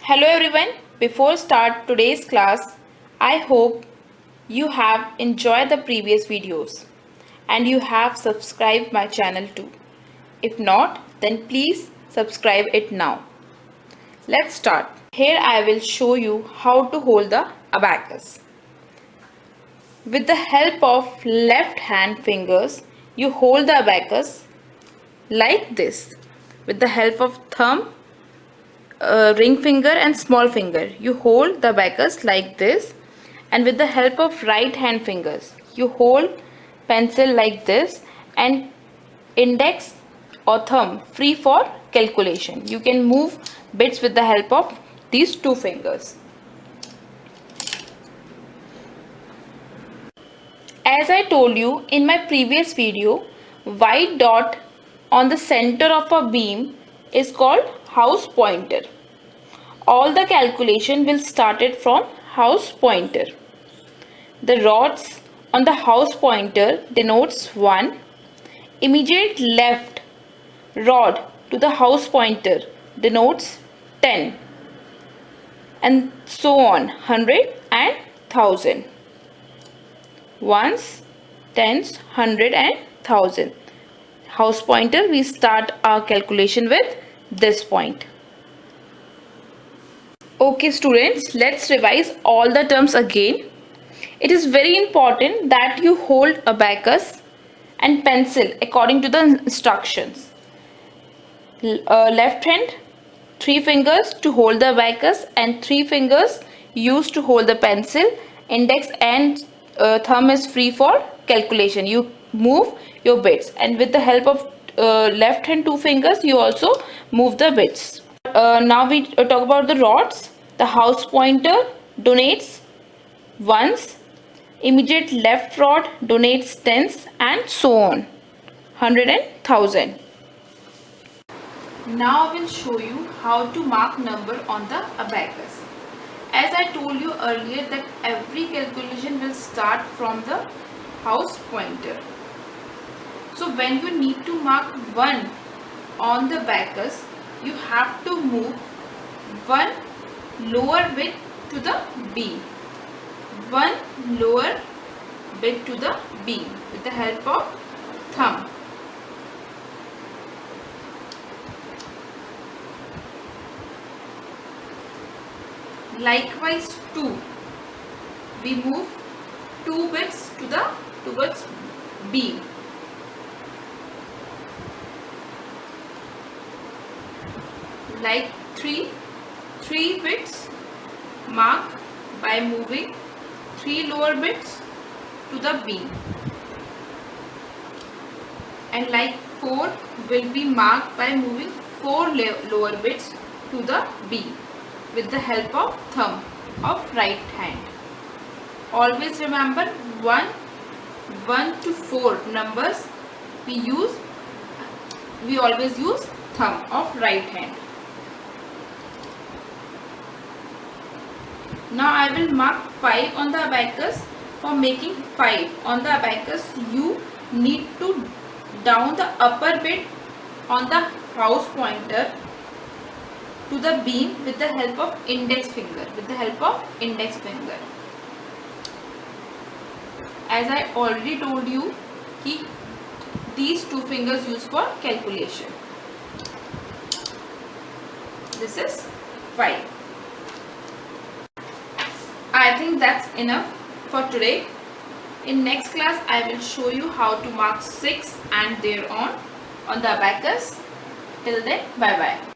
Hello everyone. Before start today's class, I hope you have enjoyed the previous videos and you have subscribed my channel too. If not, then please subscribe it now. Let's start. Here I will show you how to hold the abacus. With the help of left hand fingers, you hold the abacus like this. With the help of thumb, ring finger and small finger, you hold the abacus like this, and with the help of right hand fingers you hold pencil like this, and index or thumb free for calculation. You can move bits with the help of these two fingers. As I told you in my previous video, white dot on the center of a beam is called house pointer. All the calculation will start it from house pointer. The rods on the house pointer denotes 1. Immediate left rod to the house pointer denotes 10. And so on, 100 and 1000. Ones, tens, 100 and 1000. House pointer, we start our calculation with this point. Okay students, let's revise all the terms again. It is very important that you hold abacus and pencil according to the instructions. Left hand, 3 fingers to hold the abacus and 3 fingers used to hold the pencil. Index and thumb is free for calculation. You move your bits, and with the help of left hand 2 fingers you also move the bits. Now we talk about the rods. The house pointer donates ones, immediate left rod donates tens, and so on, 100 and 1000. Now I will show you how to mark number on the abacus. As I told you earlier that every calculation will start from the house pointer. So when you need to mark 1 on the abacus, you have to move one lower bit to the beam. One lower bit to the beam with the help of thumb. Likewise 2. We move 2 bits to the towards beam. Like 3 bits mark by moving 3 lower bits to the beam, and like 4 will be marked by moving 4 lower bits to the beam with the help of thumb of right hand. Always remember 1 to 4 numbers we always use thumb of right hand. Now I will mark 5 on the abacus. For making 5 on the abacus, you need to down the upper bit on the house pointer to the beam with the help of index finger. As I already told you, these 2 fingers used for calculation. This is 5. I think that's enough for today. In next class, I will show you how to mark 6 and thereon on the abacus. Till then, bye bye.